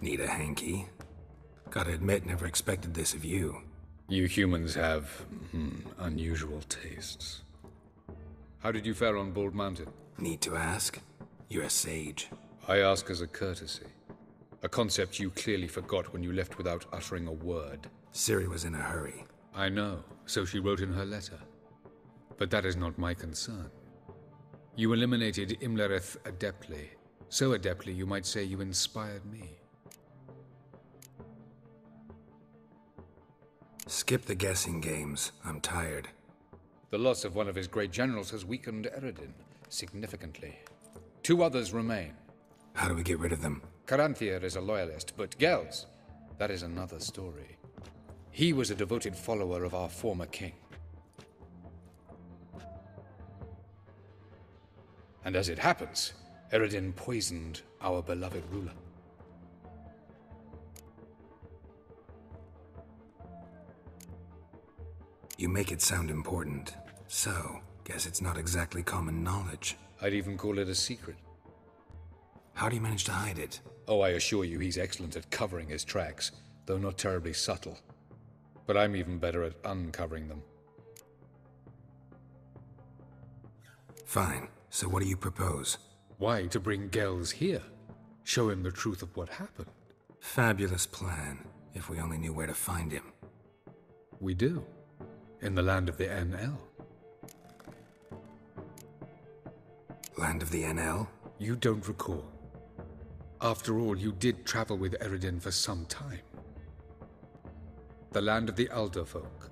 Need a hanky? Gotta admit, never expected this of you. You humans have, unusual tastes. How did you fare on Bald Mountain? Need to ask? You're a sage. I ask as a courtesy. A concept you clearly forgot when you left without uttering a word. Ciri was in a hurry. I know, so she wrote in her letter. But that is not my concern. You eliminated Imlerith adeptly. So adeptly, you might say you inspired me. Skip the guessing games. I'm tired. The loss of one of his great generals has weakened Eredin significantly. 2 others remain. How do we get rid of them? Caranthir is a loyalist, but Gels, that is another story. He was a devoted follower of our former king. And as it happens, Eredin poisoned our beloved ruler. You make it sound important. So, guess it's not exactly common knowledge. I'd even call it a secret. How do you manage to hide it? Oh, I assure you he's excellent at covering his tracks, though not terribly subtle. But I'm even better at uncovering them. Fine. So what do you propose? Why, to bring Gels here. Show him the truth of what happened. Fabulous plan, if we only knew where to find him. We do. In the land of the NL. Land of the NL? You don't recall. After all, you did travel with Eredin for some time. The land of the Alderfolk.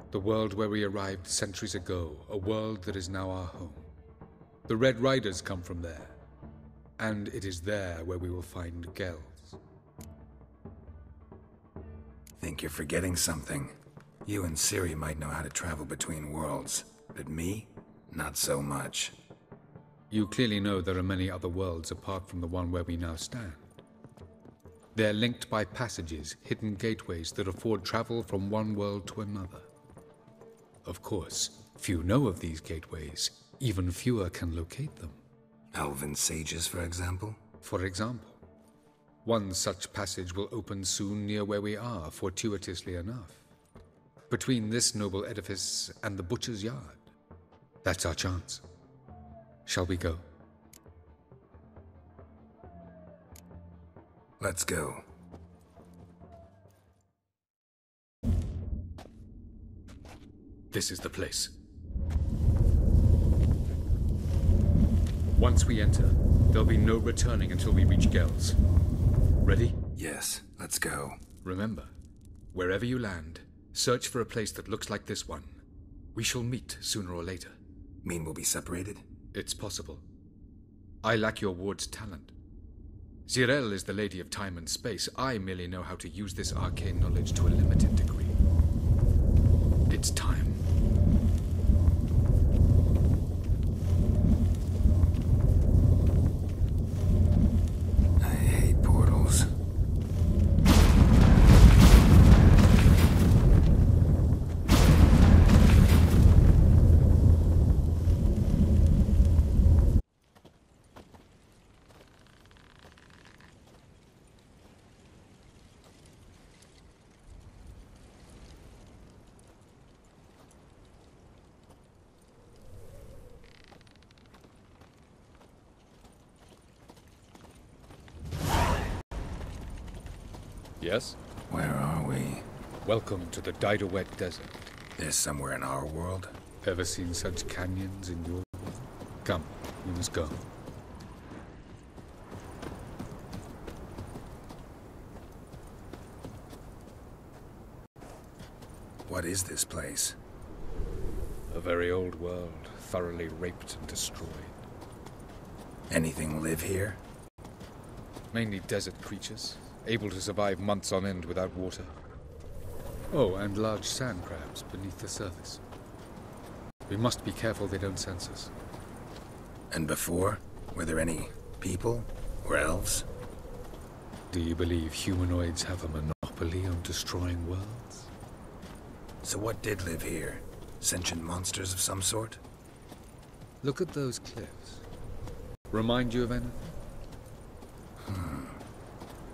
The world where we arrived centuries ago. A world that is now our home. The Red Riders come from there. And it is there where we will find Gels. Think you're forgetting something. You and Ciri might know how to travel between worlds, but me? Not so much. You clearly know there are many other worlds apart from the one where we now stand. They're linked by passages, hidden gateways that afford travel from one world to another. Of course, few know of these gateways. Even fewer can locate them. Elven sages, for example? For example. One such passage will open soon near where we are, fortuitously enough. Between this noble edifice and the butcher's yard. That's our chance. Shall we go? Let's go. This is the place. Once we enter, there'll be no returning until we reach Gels. Ready? Yes, let's go. Remember, wherever you land, search for a place that looks like this one. We shall meet sooner or later. Mean we'll be separated? It's possible. I lack your ward's talent. Zirel is the lady of time and space. I merely know how to use this arcane knowledge to a limited degree. It's time. I hate portals. Yes? Where are we? Welcome to the Didowet Desert. There's somewhere in our world? Ever seen such canyons in your world? Come, we must go. What is this place? A very old world, thoroughly raped and destroyed. Anything live here? Mainly desert creatures, able to survive months on end without water. Oh, and large sand crabs beneath the surface. We must be careful they don't sense us. And before? Were there any people? Or elves? Do you believe humanoids have a monopoly on destroying worlds? So what did live here? Sentient monsters of some sort? Look at those cliffs. Remind you of anything?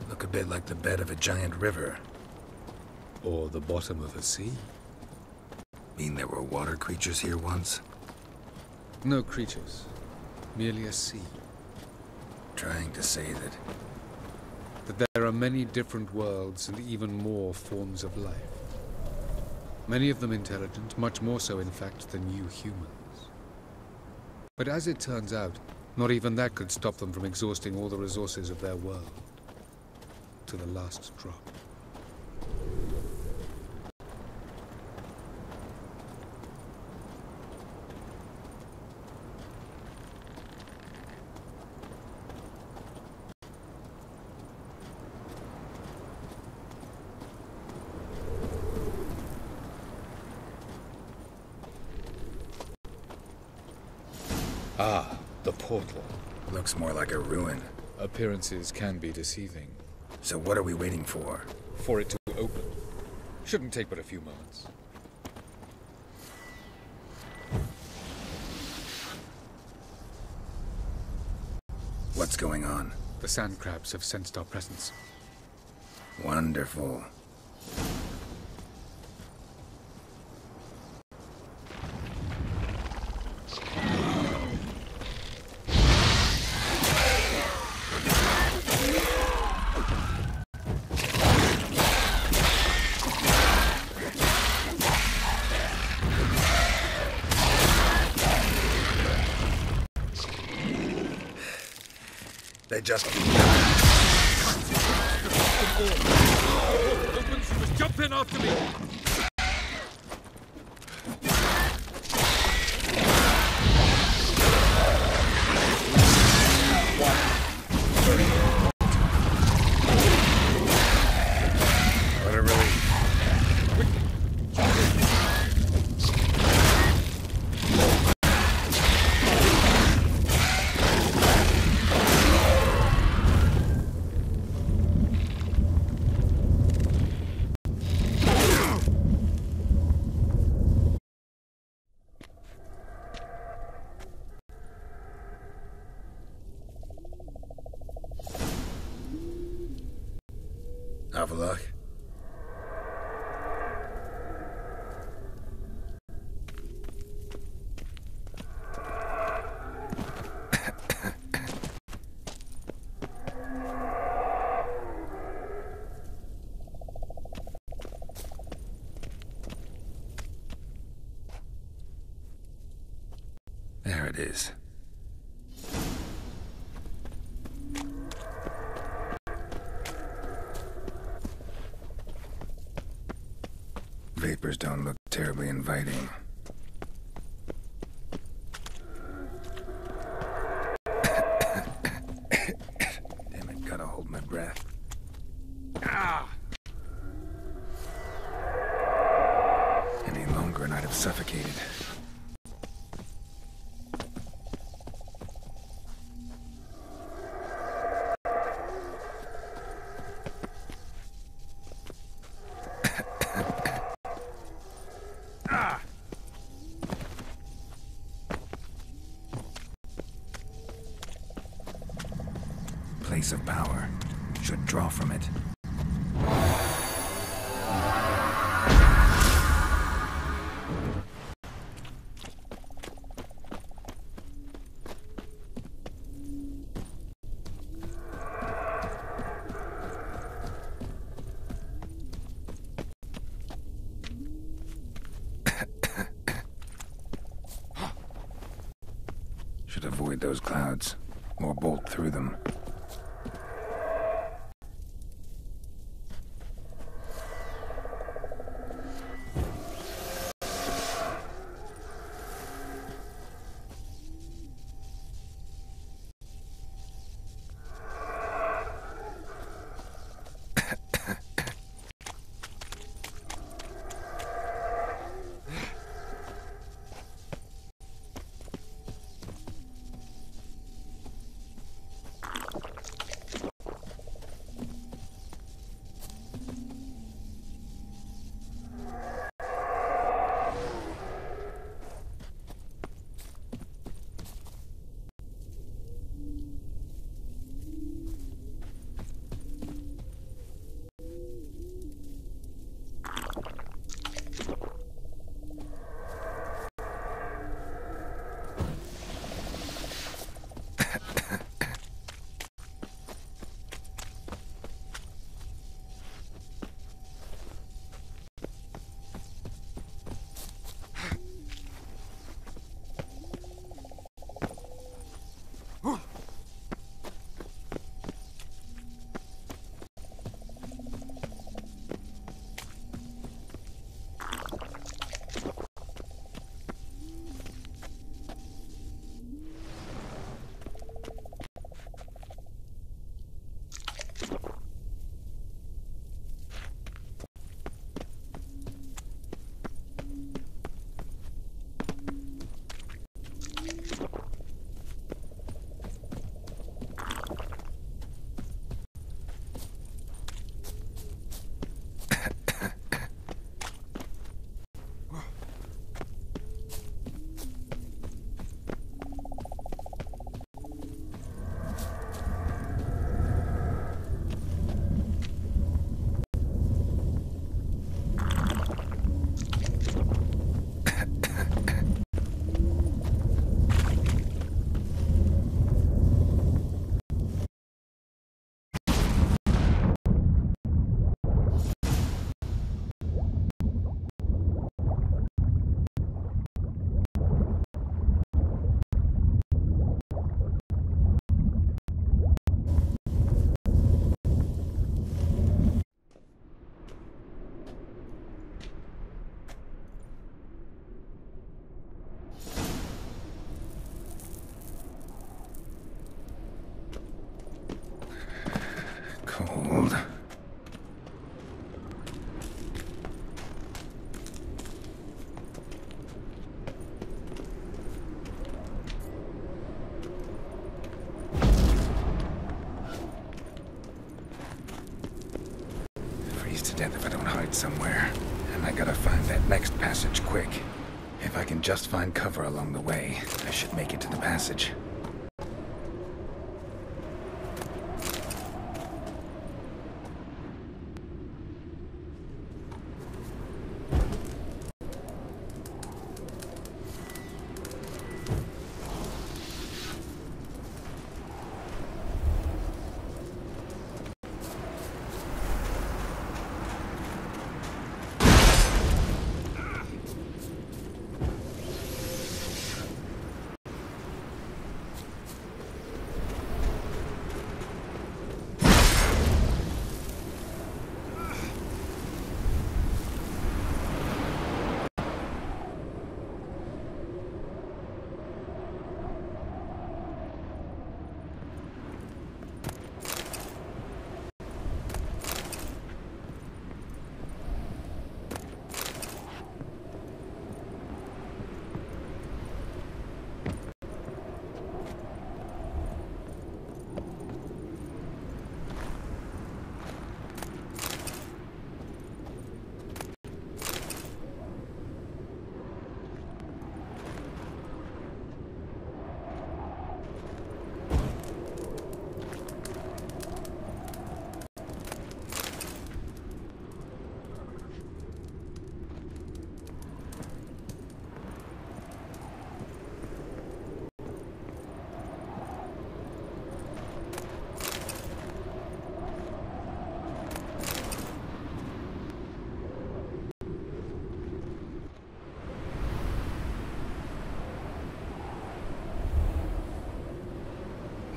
Look a bit like the bed of a giant river. Or the bottom of a sea. Mean there were water creatures here once? No creatures. Merely a sea. Trying to say That there are many different worlds and even more forms of life. Many of them intelligent, much more so in fact than you humans. But as it turns out, not even that could stop them from exhausting all the resources of their world. To the last drop. Ah, the portal. looks more like a ruin. Appearances can be deceiving. So what are we waiting for? For it to open. Shouldn't take but a few moments. What's going on? The sand crabs have sensed our presence. Wonderful. They just... Jump in after me! What a relief. Avallac'h? There it is. Vapors don't look terribly inviting. Damn it, gotta hold my breath. Ah! Any longer and I'd have suffocated. Place of power. Should draw from it. Should avoid those clouds, or bolt through them. Hold. Freeze to death if I don't hide somewhere. And I gotta find that next passage quick. If I can just find cover along the way, I should make it to the passage.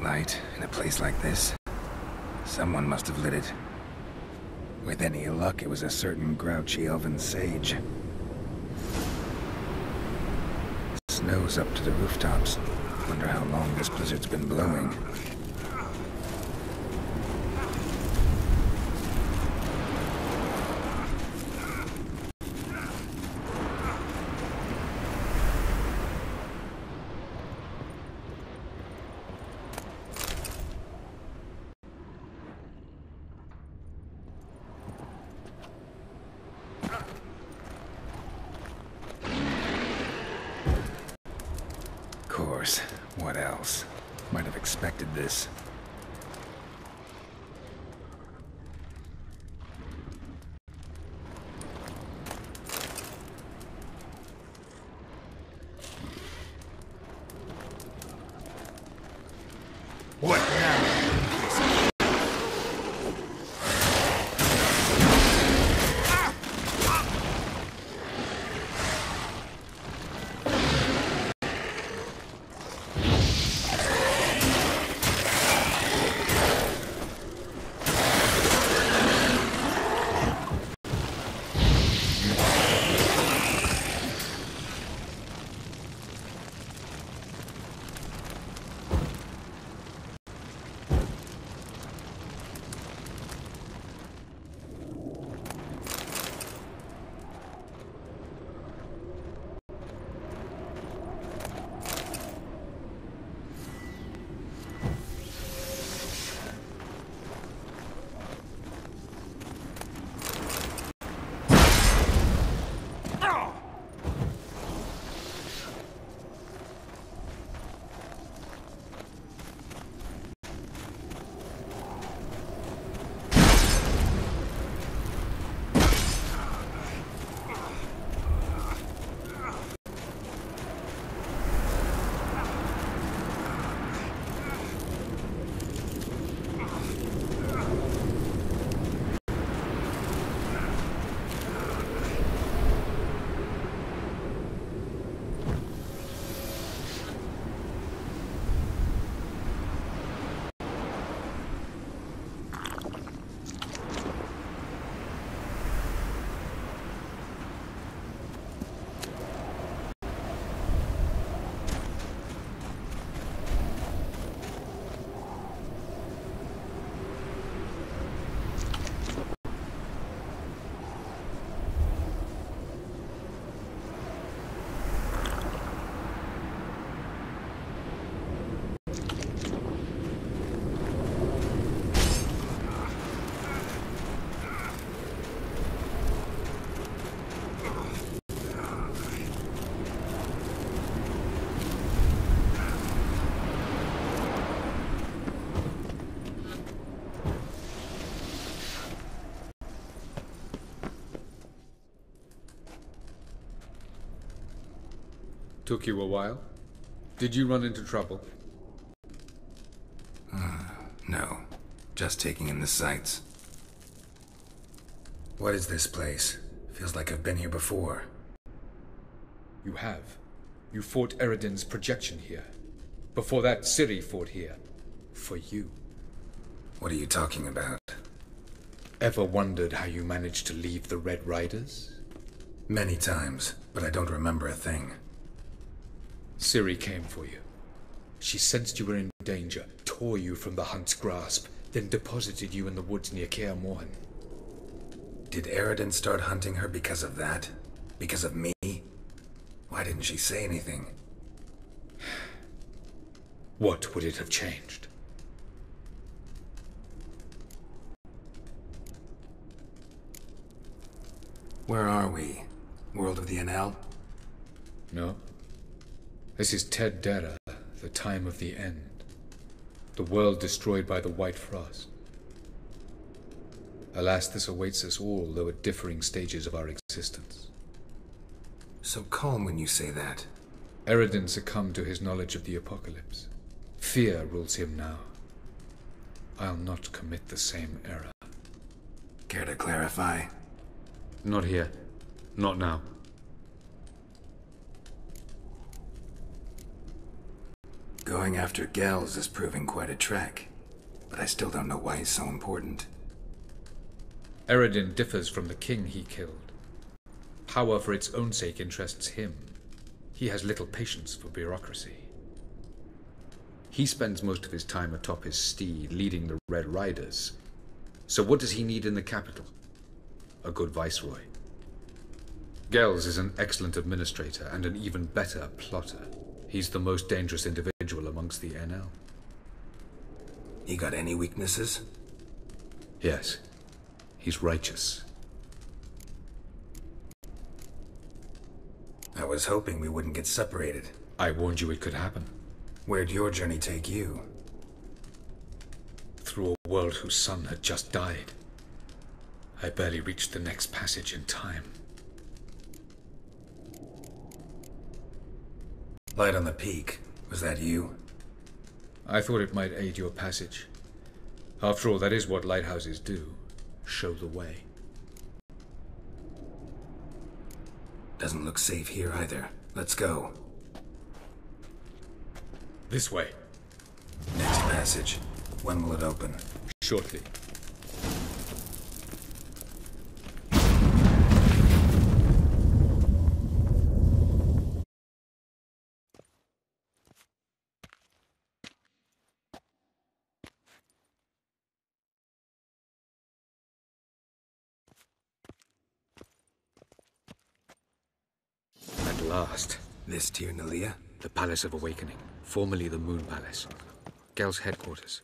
Light in a place like this. Someone must have lit it. With any luck, it was a certain grouchy elven sage. Snow's up to the rooftops. Wonder how long this blizzard's been blowing. What else? Might have expected this. What now? Took you a while? Did you run into trouble? No. Just taking in the sights. What is this place? Feels like I've been here before. You have. You fought Eredin's projection here. Before that, Ciri fought here. For you. What are you talking about? Ever wondered how you managed to leave the Red Riders? Many times, but I don't remember a thing. Ciri came for you. She sensed you were in danger, tore you from the Hunt's grasp, then deposited you in the woods near Kaer Morhen. Did Eredin start hunting her because of that? Because of me? Why didn't she say anything? What would it have changed? Where are we? World of the NL? No. This is Ted Dera, the time of the end. The world destroyed by the White Frost. Alas, this awaits us all, though at differing stages of our existence. So calm when you say that. Eredin succumbed to his knowledge of the apocalypse. Fear rules him now. I'll not commit the same error. Care to clarify? Not here. Not now. Going after Gels is proving quite a trek, but I still don't know why he's so important. Eredin differs from the king he killed. Power for its own sake interests him. He has little patience for bureaucracy. He spends most of his time atop his steed, leading the Red Riders. So what does he need in the capital? A good viceroy. Gels is an excellent administrator and an even better plotter. He's the most dangerous individual amongst the NL. He got any weaknesses? Yes. He's righteous. I was hoping we wouldn't get separated. I warned you it could happen. Where'd your journey take you? Through a world whose son had just died. I barely reached the next passage in time. Light on the peak. Was that you? I thought it might aid your passage. After all, that is what lighthouses do. Show the way. Doesn't look safe here either. Let's go. This way. Next passage. When will it open? Shortly. At last. This Tir Nalia? The Palace of Awakening, formerly the Moon Palace. Gel's headquarters.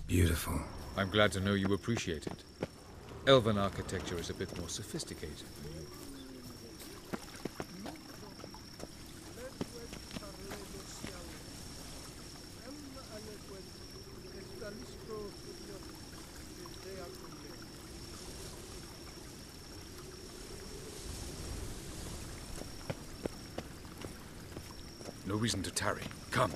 Beautiful. I'm glad to know you appreciate it. Elven architecture is a bit more sophisticated than you. No reason to tarry. Come.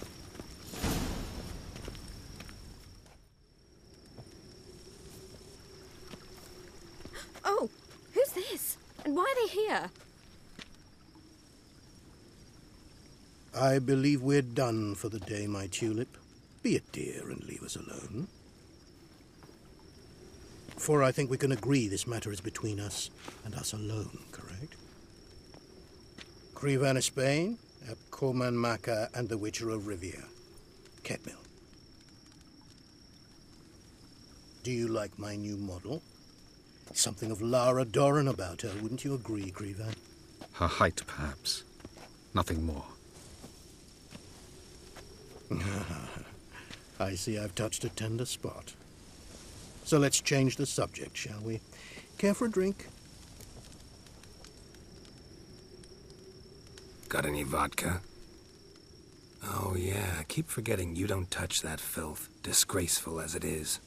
Oh, who's this? And why are they here? I believe we're done for the day, my tulip. Be a dear and leave us alone. For I think we can agree this matter is between us and us alone, correct? Krivan of Spain, Abcorman Maka, and the Witcher of Rivia. Ketmil. Do you like my new model? Something of Lara Doran about her, wouldn't you agree, Krivan? Her height, perhaps. Nothing more. I see I've touched a tender spot. So let's change the subject, shall we? Care for a drink? Got any vodka? Oh yeah, I keep forgetting you don't touch that filth, disgraceful as it is.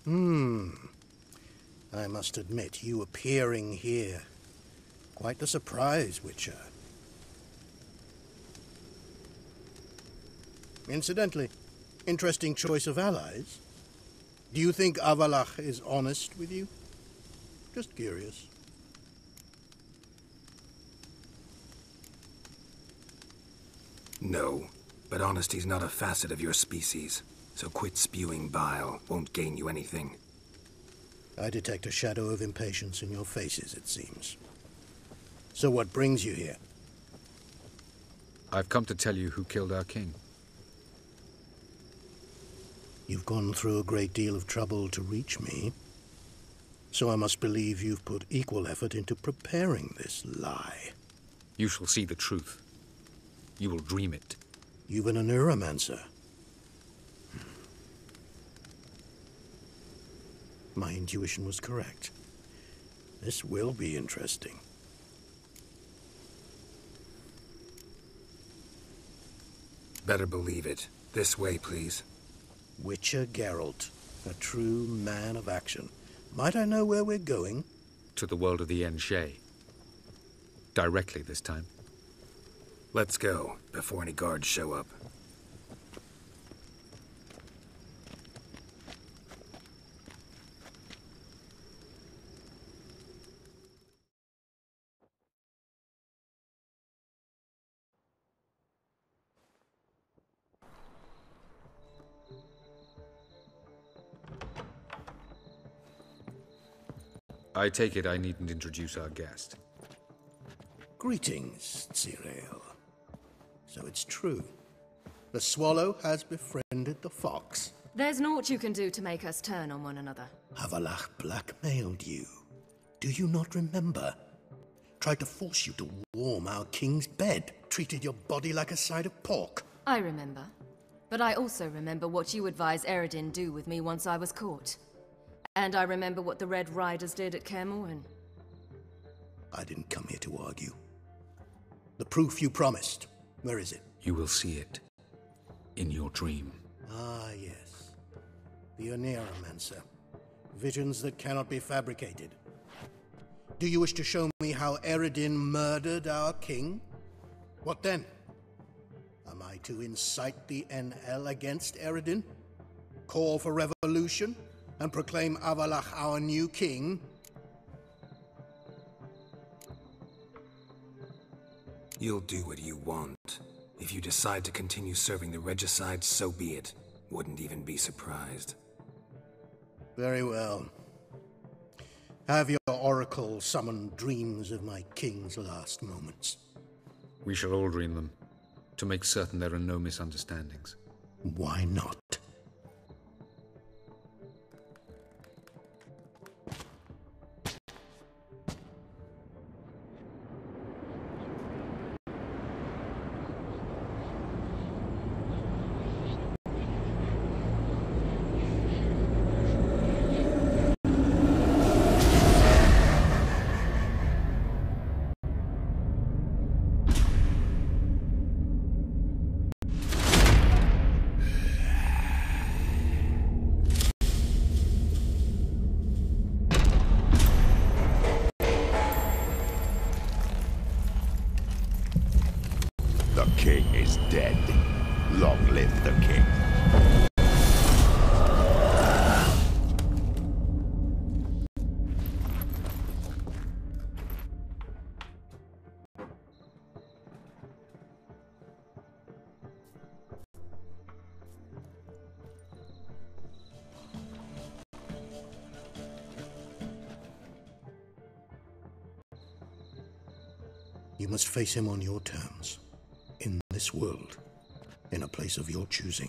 I must admit, you appearing here, quite the surprise, Witcher. Incidentally, interesting choice of allies. Do you think Avallac'h is honest with you? Just curious. No, but honesty's not a facet of your species, so quit spewing bile, won't gain you anything. I detect a shadow of impatience in your faces, it seems. So what brings you here? I've come to tell you who killed our king. You've gone through a great deal of trouble to reach me, so I must believe you've put equal effort into preparing this lie. You shall see the truth. You will dream it. You've been a neuromancer. My intuition was correct. This will be interesting. Better believe it. This way, please. Witcher Geralt, a true man of action. Might I know where we're going? To the world of the Enshe. Directly this time. Let's go, before any guards show up. I take it I needn't introduce our guest. Greetings, Cyril. So it's true. The swallow has befriended the fox. There's naught you can do to make us turn on one another. Avallac'h blackmailed you. Do you not remember? Tried to force you to warm our king's bed. Treated your body like a side of pork. I remember. But I also remember what you advised Eredin do with me once I was caught. And I remember what the Red Riders did at Kaer Morhen. I didn't come here to argue. The proof you promised, where is it? You will see it. In your dream. Ah, yes. The Oneiromancer. Visions that cannot be fabricated. Do you wish to show me how Eredin murdered our king? What then? Am I to incite the NL against Eredin? Call for revolution? And proclaim Avallac'h our new king? You'll do what you want. If you decide to continue serving the regicide, so be it. Wouldn't even be surprised. Very well. Have your oracle summon dreams of my king's last moments. We shall all dream them, to make certain there are no misunderstandings. Why not? The king is dead. Long live the king. You must face him on your terms. In this world. In a place of your choosing.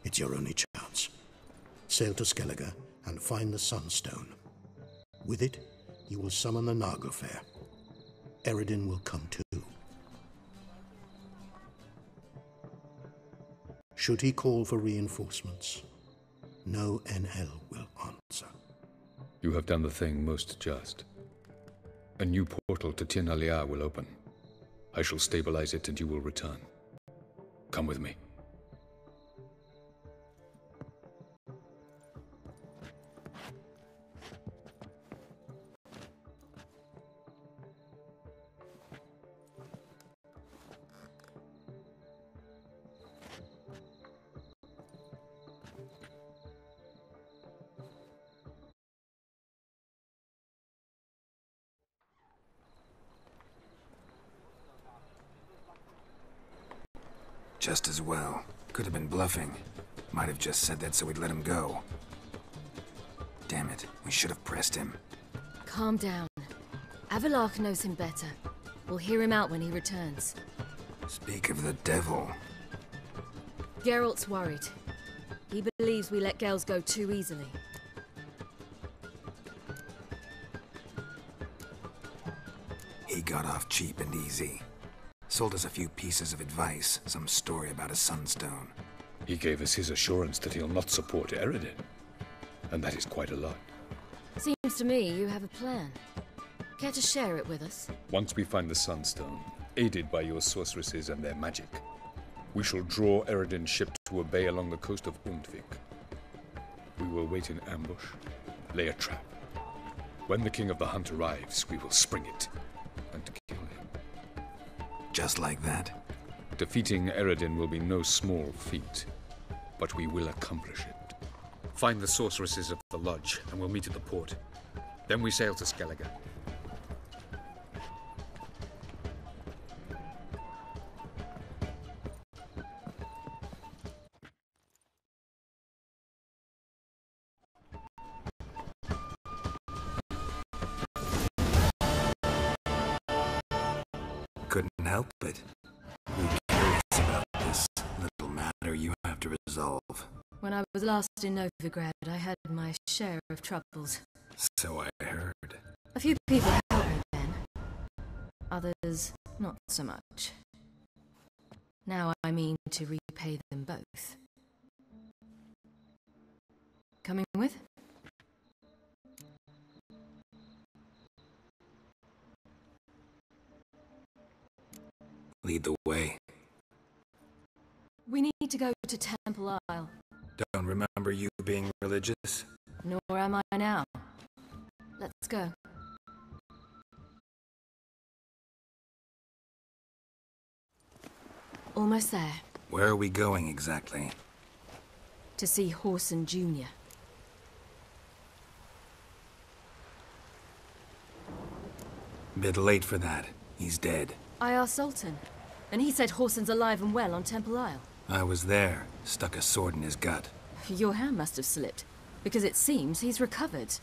It's your only chance. Sail to Skellige and find the Sunstone. With it, you will summon the Nagelfair. Eredin will come too. Should he call for reinforcements, no NL will answer. You have done the thing most just. A new portal to Tirnalia will open. I shall stabilize it and you will return. Come with me. Just as well. Could have been bluffing. Might have just said that so we'd let him go. Damn it, we should have pressed him. Calm down. Avallac'h knows him better. We'll hear him out when he returns. Speak of the devil. Geralt's worried. He believes we let girls go too easily. He got off cheap and easy. Sold us a few pieces of advice, some story about a sunstone. He gave us his assurance that he'll not support Eredin. And that is quite a lot. Seems to me you have a plan. Care to share it with us? Once we find the sunstone, aided by your sorceresses and their magic, we shall draw Eredin's ship to a bay along the coast of Undvik. We will wait in ambush, lay a trap. When the King of the Hunt arrives, we will spring it and kill him. Just like that? Defeating Eredin will be no small feat, but we will accomplish it. Find the sorceresses of the lodge, and we'll meet at the port. Then we sail to Skellige. Couldn't help it. I'm curious about this little matter you have to resolve. When I was last in Novigrad, I had my share of troubles. So I heard. A few people helped me then. Others, not so much. Now I mean to repay them both. Coming with? Lead the way. We need to go to Temple Isle. Don't remember you being religious? Nor am I now. Let's go. Almost there. Where are we going exactly? To see Horson Jr. Bit late for that. He's dead. I asked Sultan, and he said Horson's alive and well on Temple Isle. I was there. Stuck a sword in his gut. Your hand must have slipped, because it seems he's recovered.